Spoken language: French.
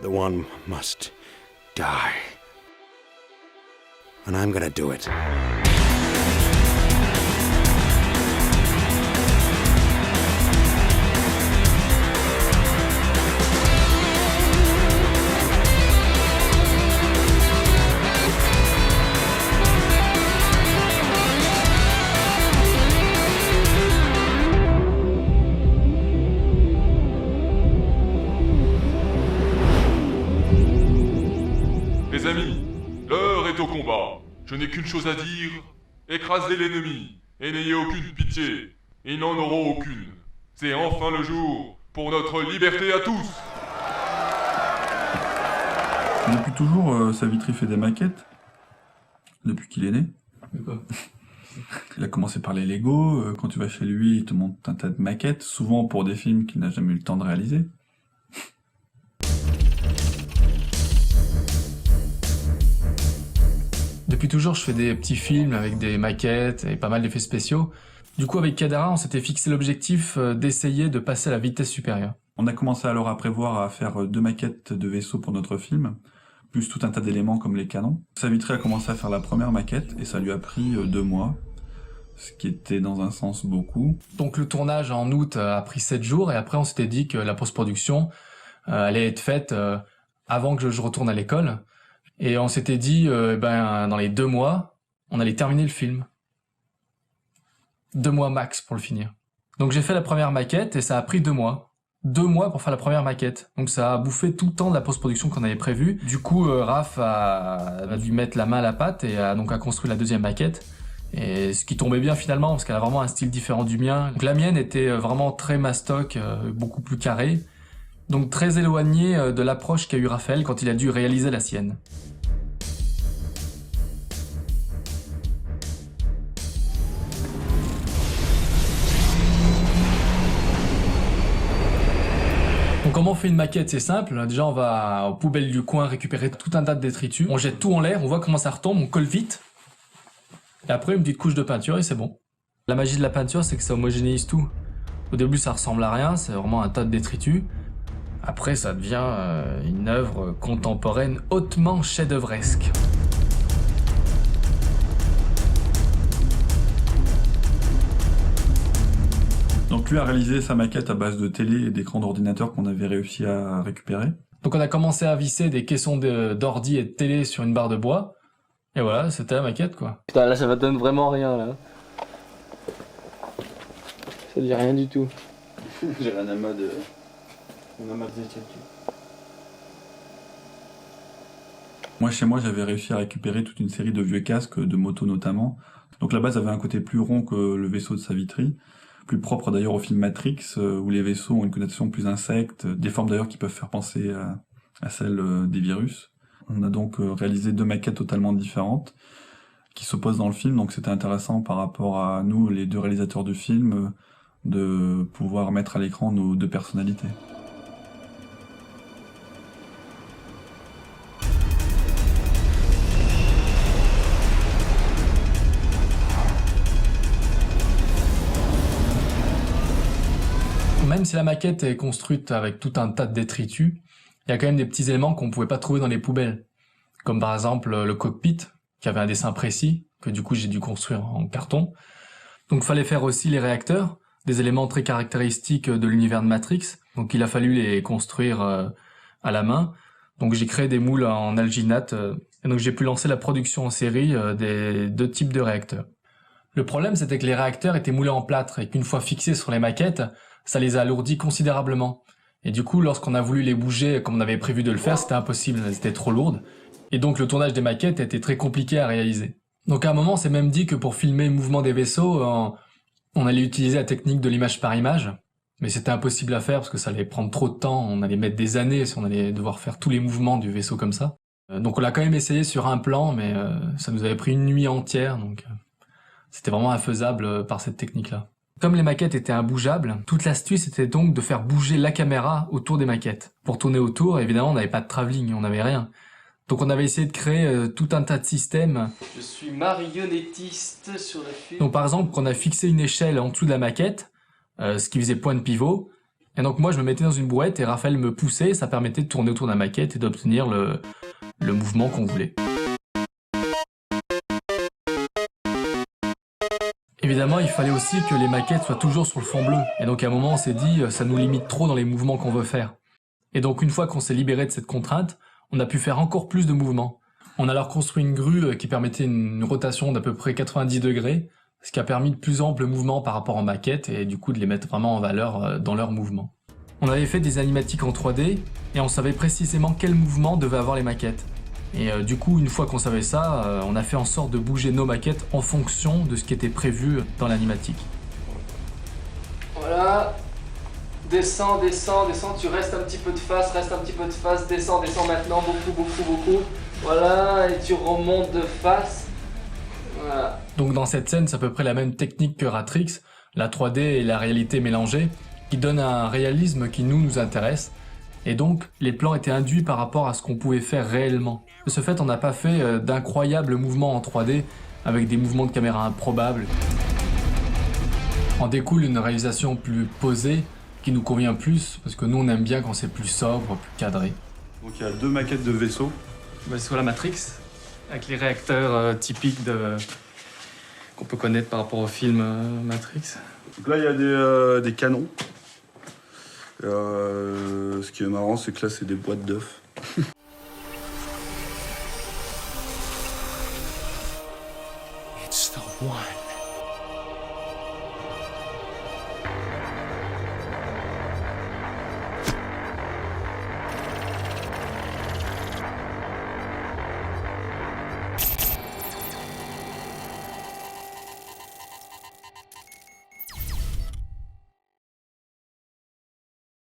The one must die. And I'm gonna do it. Mes amis, l'heure est au combat. Je n'ai qu'une chose à dire. Écrasez l'ennemi, et n'ayez aucune pitié. Ils n'en auront aucune. C'est enfin le jour pour notre liberté à tous. Depuis toujours, Savitri fait des maquettes. Depuis qu'il est né. Il a commencé par les Lego. Quand tu vas chez lui, il te montre un tas de maquettes, souvent pour des films qu'il n'a jamais eu le temps de réaliser. Depuis toujours, je fais des petits films avec des maquettes et pas mal d'effets spéciaux. Du coup, avec Kadara, on s'était fixé l'objectif d'essayer de passer à la vitesse supérieure. On a commencé alors à prévoir à faire 2 maquettes de vaisseaux pour notre film, plus tout un tas d'éléments comme les canons. Savitri a commencé à faire la première maquette et ça lui a pris 2 mois, ce qui était dans un sens beaucoup. Donc le tournage en août a pris 7 jours et après on s'était dit que la post-production allait être faite avant que je retourne à l'école. Et on s'était dit, dans les 2 mois, on allait terminer le film. 2 mois max pour le finir. Donc j'ai fait la première maquette et ça a pris 2 mois. 2 mois pour faire la première maquette. Donc ça a bouffé tout le temps de la post-production qu'on avait prévue. Du coup, Raph a dû mettre la main à la pâte et a construit la deuxième maquette. Et ce qui tombait bien finalement, parce qu'elle a vraiment un style différent du mien. Donc la mienne était vraiment très mastoc, beaucoup plus carrée. Donc très éloignée de l'approche qu'a eu Raphaël quand il a dû réaliser la sienne. Donc comment on fait une maquette? C'est simple. Déjà on va aux poubelles du coin récupérer tout un tas de détritus. On jette tout en l'air, on voit comment ça retombe, on colle vite. Et après une petite couche de peinture et c'est bon. La magie de la peinture, c'est que ça homogénéise tout. Au début ça ressemble à rien, c'est vraiment un tas de détritus. Après ça devient une œuvre contemporaine hautement chef-d'œuvresque. Donc lui a réalisé sa maquette à base de télé et d'écran d'ordinateur qu'on avait réussi à récupérer. Donc on a commencé à visser des caissons d'ordi et de télé sur une barre de bois. Et voilà, c'était la maquette quoi. Putain là ça me donne vraiment rien là. Ça dit rien du tout. J'ai un amas de... étiquettes. Moi, chez moi, j'avais réussi à récupérer toute une série de vieux casques, de motos notamment. Donc la base avait un côté plus rond que le vaisseau de Savitri, plus propre d'ailleurs au film Matrix, où les vaisseaux ont une connotation plus insecte, des formes d'ailleurs qui peuvent faire penser à celles des virus. On a donc réalisé 2 maquettes totalement différentes, qui s'opposent dans le film, donc c'était intéressant par rapport à nous, les 2 réalisateurs du film, de pouvoir mettre à l'écran nos 2 personnalités. Même si la maquette est construite avec tout un tas de détritus, il y a quand même des petits éléments qu'on pouvait pas trouver dans les poubelles. Comme par exemple le cockpit, qui avait un dessin précis, que du coup j'ai dû construire en carton. Donc il fallait faire aussi les réacteurs, des éléments très caractéristiques de l'univers de Matrix. Donc il a fallu les construire à la main. Donc j'ai créé des moules en alginate, et donc j'ai pu lancer la production en série des 2 types de réacteurs. Le problème c'était que les réacteurs étaient moulés en plâtre et qu'une fois fixés sur les maquettes, ça les a alourdis considérablement. Et du coup, lorsqu'on a voulu les bouger comme on avait prévu de le faire, c'était impossible, elles étaient trop lourdes. Et donc le tournage des maquettes était très compliqué à réaliser. Donc à un moment, on s'est même dit que pour filmer le mouvement des vaisseaux, on allait utiliser la technique de l'image par image. Mais c'était impossible à faire parce que ça allait prendre trop de temps, on allait mettre des années si on allait devoir faire tous les mouvements du vaisseau comme ça. Donc on l'a quand même essayé sur un plan, mais ça nous avait pris une nuit entière, donc c'était vraiment infaisable par cette technique-là. Comme les maquettes étaient imbougeables, toute l'astuce était donc de faire bouger la caméra autour des maquettes. Pour tourner autour, évidemment, on n'avait pas de travelling, on n'avait rien. Donc on avait essayé de créer tout un tas de systèmes. Je suis marionnettiste sur le film. Donc par exemple, quand on a fixé une échelle en dessous de la maquette, ce qui faisait point de pivot, Et donc moi je me mettais dans une brouette et Raphaël me poussait, ça permettait de tourner autour de la maquette et d'obtenir le mouvement qu'on voulait. Évidemment, il fallait aussi que les maquettes soient toujours sur le fond bleu. Et donc à un moment, on s'est dit, ça nous limite trop dans les mouvements qu'on veut faire. Et donc une fois qu'on s'est libéré de cette contrainte, on a pu faire encore plus de mouvements. On a alors construit une grue qui permettait une rotation d'à peu près 90 degrés, ce qui a permis de plus ample mouvement par rapport aux maquettes et du coup de les mettre vraiment en valeur dans leurs mouvements. On avait fait des animatiques en 3D et on savait précisément quel mouvement devaient avoir les maquettes. Et du coup, une fois qu'on savait ça, on a fait en sorte de bouger nos maquettes en fonction de ce qui était prévu dans l'animatique. Voilà. Descends, descends, descends. Tu restes un petit peu de face, descends, descends maintenant. Beaucoup. Voilà. Et tu remontes de face. Voilà. Donc dans cette scène, c'est à peu près la même technique que Ratrix, la 3D et la réalité mélangée, qui donne un réalisme qui nous intéresse. Et donc, les plans étaient induits par rapport à ce qu'on pouvait faire réellement. De ce fait, on n'a pas fait d'incroyables mouvements en 3D avec des mouvements de caméra improbables. En découle une réalisation plus posée qui nous convient plus parce que nous on aime bien quand c'est plus sobre, plus cadré. Donc il y a 2 maquettes de vaisseaux. Sur la Matrix, avec les réacteurs typiques qu'on peut connaître par rapport au film Matrix. Donc là il y a des canons. Ce qui est marrant, c'est que là c'est des boîtes d'œufs. It's the one.